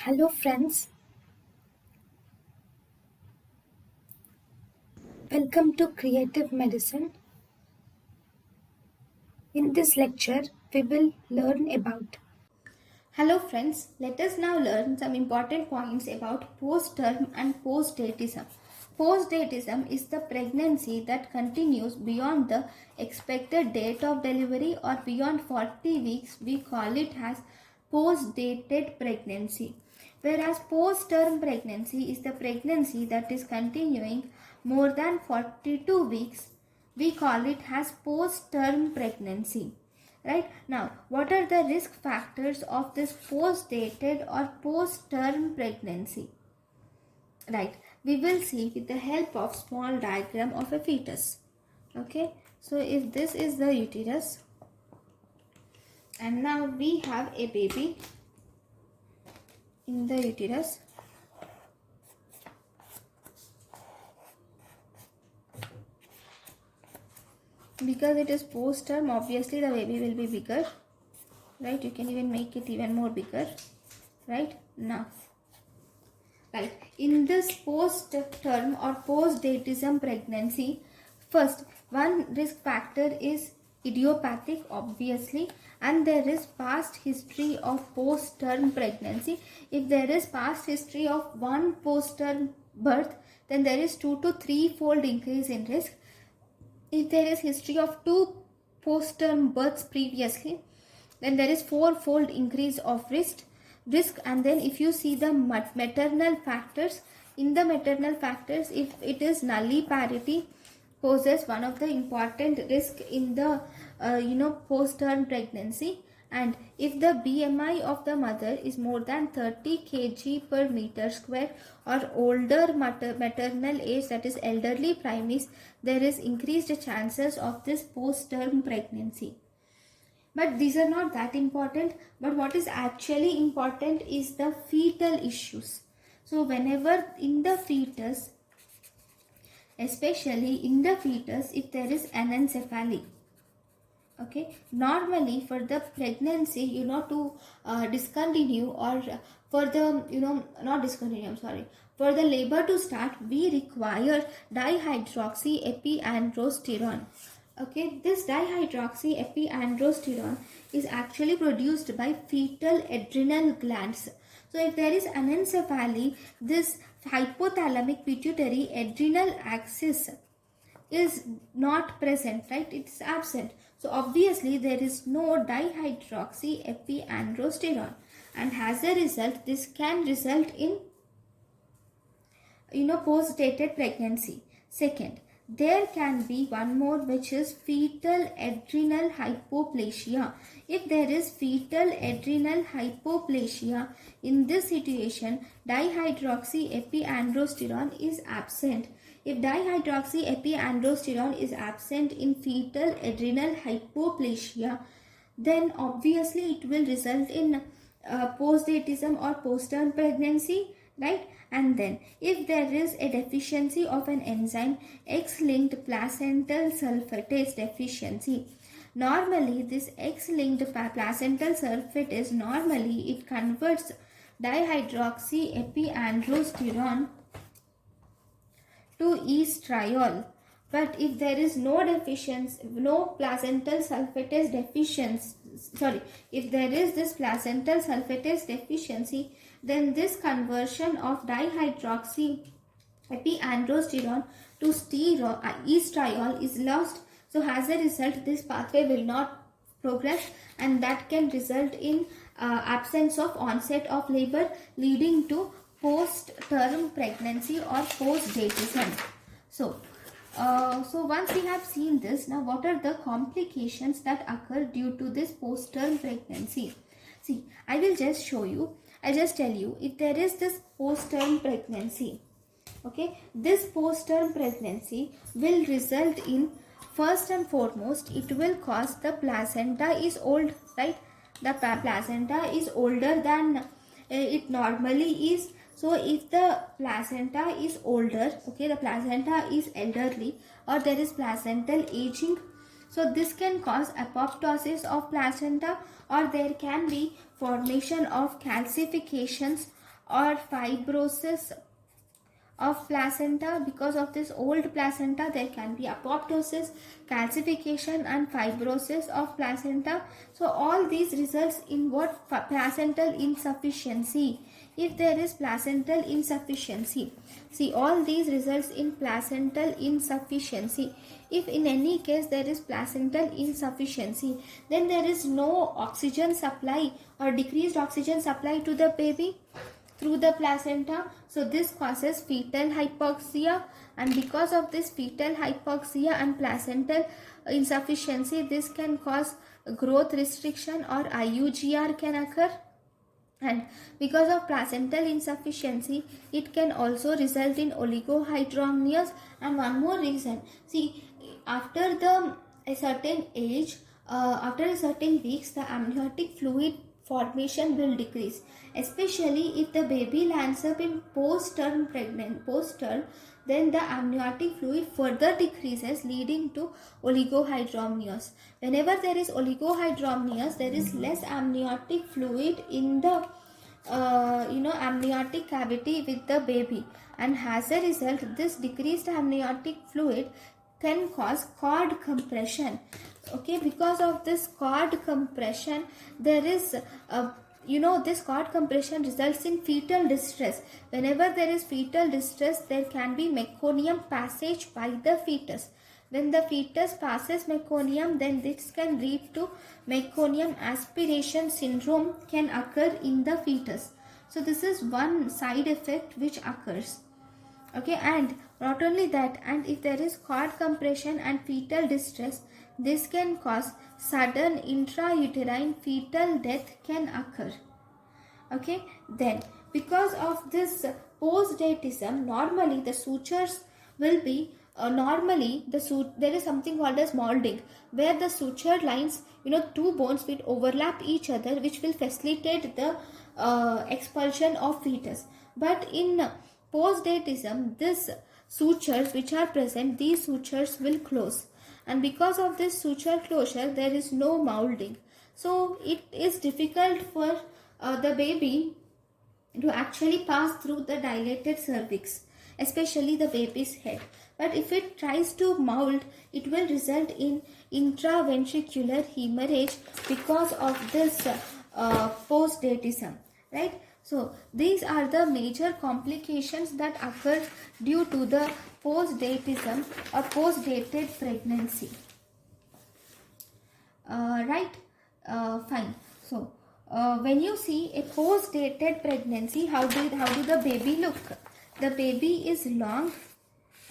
Hello friends, welcome to Creative Medicine. In this lecture, we will learn about. Hello friends, let us now learn some important points about postterm and postdatism. Postdatism is the pregnancy that continues beyond the expected date of delivery or beyond 40 weeks. We call it as postdated pregnancy. Whereas postterm pregnancy is the pregnancy that is continuing more than 42 weeks. We call it as postterm pregnancy. Right now, what are the risk factors of this post-dated or post-term pregnancy? Right, we will see with the help of small diagram of a fetus. Okay, so if this is the uterus and now we have a baby in the uterus. Because it is post-term, obviously the baby will be bigger. Right, you can even make it even more bigger. Right now, right, in this post-term or post-datism pregnancy, first one risk factor is idiopathic, obviously, and there is past history of post-term pregnancy. If there is past history of one post-term birth, then there is 2 to 3 fold increase in risk. If there is history of 2 post-term births previously, then there is 4-fold increase of risk. And then if you see the maternal factors, in the maternal factors, if it is nulliparity poses one of the important risk in the post-term pregnancy. And if the BMI of the mother is more than 30 kg per meter square or older maternal age, that is elderly primaries, there is increased chances of this post-term pregnancy. But these are not that important. But what is actually important is the fetal issues. So whenever in the fetus, especially in the fetus, if there is anencephaly, okay, normally for the pregnancy, to discontinue or for the, not discontinue, I'm sorry, for the labor to start, we require dihydroxyepiandrosterone. Okay, this dihydroxyepiandrosterone is actually produced by fetal adrenal glands. So if there is anencephaly, this hypothalamic pituitary adrenal axis is not present, right? It's absent. So obviously there is no dihydroxyepiandrosterone, and as a result, this can result in post-dated pregnancy. Second, there can be one more, which is fetal adrenal hypoplasia. If there is fetal adrenal hypoplasia, in this situation dihydroxyepiandrosterone is absent. If dihydroxyepiandrosterone is absent in fetal adrenal hypoplasia, then obviously it will result in postdatism or post-term pregnancy, right? And then if there is a deficiency of an enzyme, X-linked placental sulfatase deficiency, normally this X-linked placental sulfatase, normally it converts dihydroxyepiandrosterone to estriol. But if there is no deficiency, no placental sulfatase deficiency, if there is this placental sulfatase deficiency, then this conversion of dihydroxyepiandrosterone to estriol is lost. So as a result, this pathway will not progress, and that can result in absence of onset of labor, leading to post-term pregnancy or post-datism. So once we have seen this, now what are the complications that occur due to this post-term pregnancy? See, I will just show you. I'll just tell you, if there is this post-term pregnancy, okay, this post-term pregnancy will result in, first and foremost, it will cause the placenta is old, right? The placenta is older than it normally is. So if the placenta is older, okay, the placenta is elderly, or there is placental aging, so this can cause apoptosis of placenta, or there can be formation of calcifications or fibrosis of placenta. Because of this old placenta, there can be apoptosis, calcification and fibrosis of placenta. So all these results in what? Placental insufficiency. If there is placental insufficiency, see, all these results in placental insufficiency. If in any case there is placental insufficiency, then there is no oxygen supply or decreased oxygen supply to the baby through the placenta. So this causes fetal hypoxia, and because of this fetal hypoxia and placental insufficiency, this can cause growth restriction or IUGR can occur. And because of placental insufficiency, it can also result in oligohydramnios. And one more reason, see, after a certain age, after a certain weeks, the amniotic fluid formation will decrease, especially if the baby lands up in post-term, then the amniotic fluid further decreases, leading to oligohydramnios. Whenever there is oligohydramnios, there is less amniotic fluid in the amniotic cavity with the baby, and as a result, this decreased amniotic fluid can cause cord compression. Okay, because of this cord compression, there is this cord compression results in fetal distress. Whenever there is fetal distress, there can be meconium passage by the fetus. When the fetus passes meconium, then this can lead to meconium aspiration syndrome can occur in the fetus. So this is one side effect which occurs. Okay, and not only that, and if there is cord compression and fetal distress, this can cause sudden intrauterine fetal death can occur. Okay, then because of this postdatism, normally the sutures will be there is something called as molding, where the suture lines, two bones will overlap each other, which will facilitate the expulsion of fetus. But in postdatism, this sutures which are present, these sutures will close, and because of this suture closure, there is no molding. So it is difficult for the baby to actually pass through the dilated cervix, especially the baby's head. But if it tries to mold, it will result in intraventricular hemorrhage because of this postdatism, right? So these are the major complications that occur due to the postdatism or postdated pregnancy. Right? Fine. So when you see a postdated pregnancy, how do the baby look? The baby is long,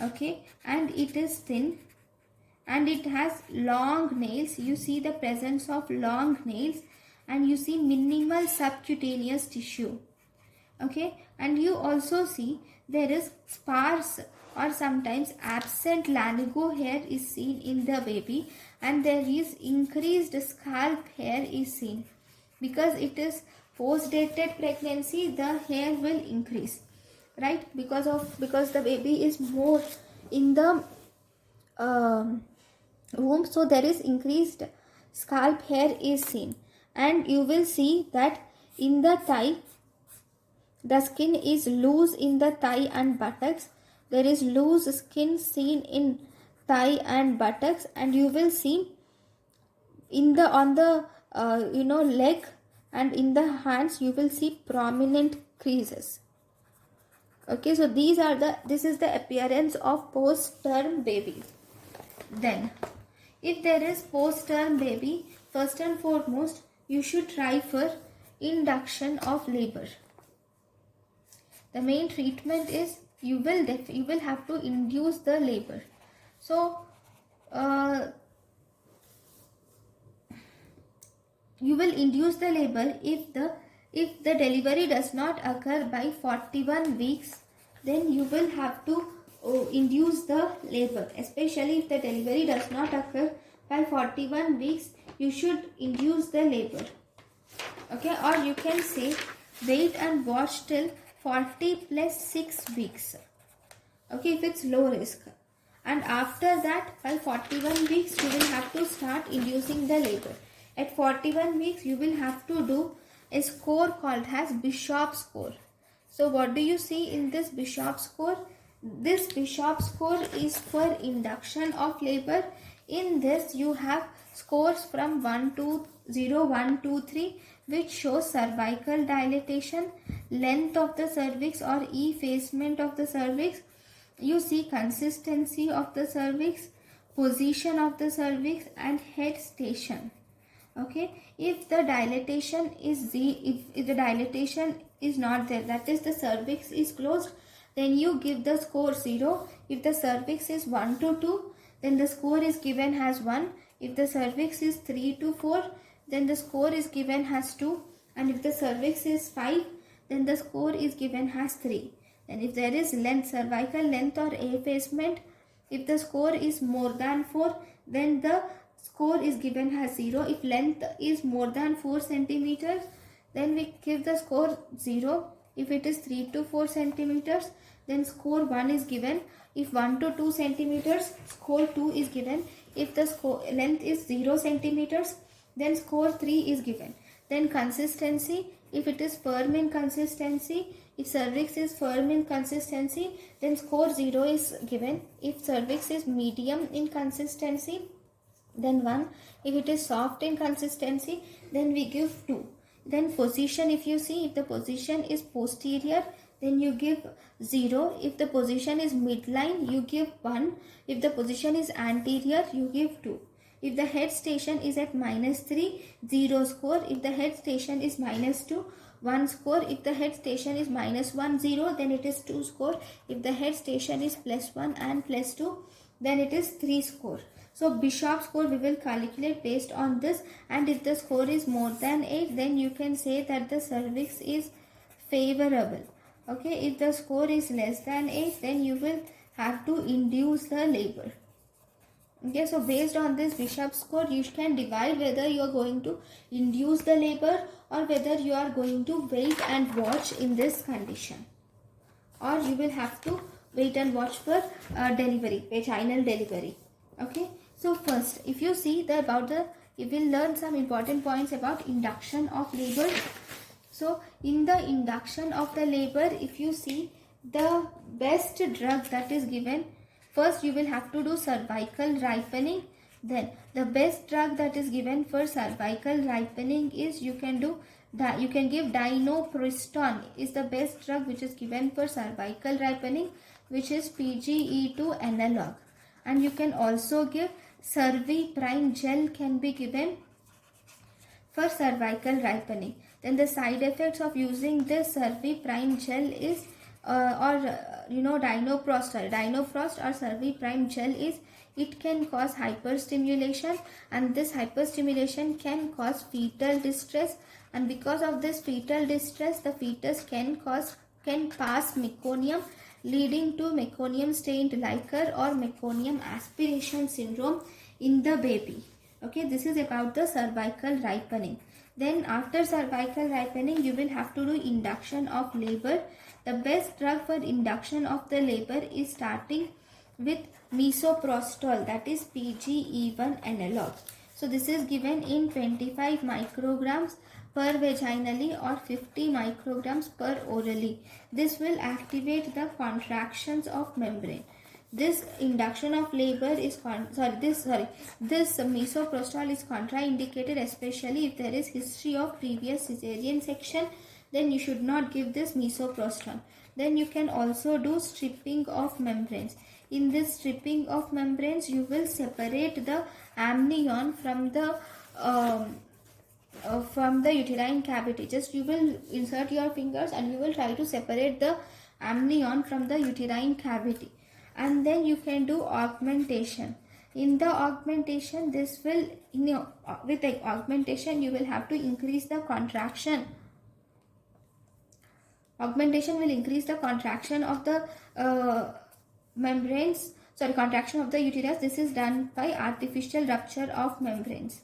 okay, and it is thin, and it has long nails. You see the presence of long nails, and you see minimal subcutaneous tissue. Okay, and you also see there is sparse or sometimes absent lanigo hair is seen in the baby, and there is increased scalp hair is seen. Because it is postdated pregnancy, the hair will increase, right? Because the baby is more in the womb, so there is increased scalp hair is seen. And you will see that in the thigh, the skin is loose in the thigh and buttocks. There is loose skin seen in thigh and buttocks, and you will see on the leg and in the hands, you will see prominent creases. Okay, so this is the appearance of post-term baby. Then, if there is post-term baby, first and foremost, you should try for induction of labor. The main treatment is you will have to induce the labor. So you will induce the labor if the delivery does not occur by 41 weeks, then you will have to induce the labor. Especially if the delivery does not occur by 41 weeks, you should induce the labor. Okay, or you can say wait and watch till 40 plus 6 weeks. Okay, if it's low risk. And after that, by 41 weeks, you will have to start inducing the labor. At 41 weeks, you will have to do a score called as Bishop score. So what do you see in this Bishop score? This Bishop score is for induction of labor. In this you have scores from 1 to 0, 1, 2, 3, which shows cervical dilatation, length of the cervix or effacement of the cervix. You see consistency of the cervix, position of the cervix and head station. Okay, if the dilatation is if the dilatation is not there, that is the cervix is closed, then you give the score 0. If the cervix is 1 to 2, then the score is given as 1. If the cervix is 3 to 4, then the score is given as 2. And if the cervix is 5, then the score is given as 3. And if there is length, cervical length or effacement, if the score is more than 4, then the score is given as 0. If length is more than 4 centimeters, then we give the score 0. If it is 3 to 4 centimeters, then score 1 is given. If 1 to 2 centimeters, score 2 is given. If the length is 0 centimeters, then score 3 is given. Then consistency, if it is firm in consistency, if cervix is firm in consistency, then score 0 is given. If cervix is medium in consistency, then 1. If it is soft in consistency, then we give 2. Then position, if you see, if the position is posterior, then you give 0. If the position is midline, you give 1. If the position is anterior, you give 2. If the head station is at -3, 0 score. If the head station is -2, 1 score. If the head station is -1, 0, then it is 2 score. If the head station is +1 and +2, then it is 3 score. So Bishop score we will calculate based on this, and if the score is more than 8, then you can say that the cervix is favorable. Okay, if the score is less than 8, then you will have to induce the labor. Okay, so based on this Bishop score, you can divide whether you are going to induce the labor or whether you are going to wait and watch in this condition, or you will have to wait and watch for delivery, vaginal delivery. Okay, so first, if you see you will learn some important points about induction of labor. So in the induction of the labor, if you see the best drug that is given, first you will have to do cervical ripening. Then the best drug that is given for cervical ripening is you can give dinopristone is the best drug which is given for cervical ripening, which is PGE2 analog. And you can also give Cervi-Prime gel can be given for cervical ripening. Then the side effects of using this Cervi-Prime gel is Dinofrost or Cervi-Prime gel is, it can cause hyperstimulation, and this hyperstimulation can cause fetal distress, and because of this fetal distress, the fetus can pass meconium, leading to meconium stained liquor or meconium aspiration syndrome in the baby. Okay, this is about the cervical ripening. Then after cervical ripening, you will have to do induction of labor. The best drug for induction of the labor is starting with misoprostol, that is PGE1 analog. So this is given in 25 micrograms per vaginally or 50 micrograms per orally. This will activate the contractions of membrane. This induction of labor is this misoprostol is contraindicated, especially if there is history of previous cesarean section. Then you should not give this misoprostol. Then you can also do stripping of membranes. In this stripping of membranes, you will separate the amnion from the uterine cavity. Just you will insert your fingers and you will try to separate the amnion from the uterine cavity. And then you can do augmentation. In the augmentation, with the augmentation you will have to increase the contraction. Augmentation will increase the contraction of the contraction of the uterus. This is done by artificial rupture of membranes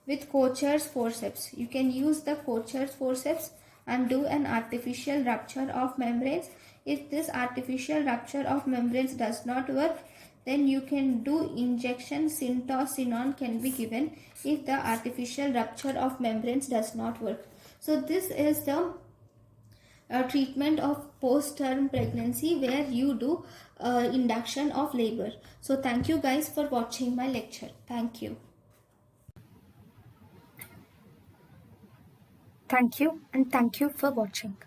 with Kocher's forceps. You can use the Kocher's forceps and do an artificial rupture of membranes. If this artificial rupture of membranes does not work, then you can do injection. Syntocinon can be given if the artificial rupture of membranes does not work. So this is the treatment of post-term pregnancy where you do induction of labor. So thank you guys for watching my lecture. Thank you. Thank you and thank you for watching.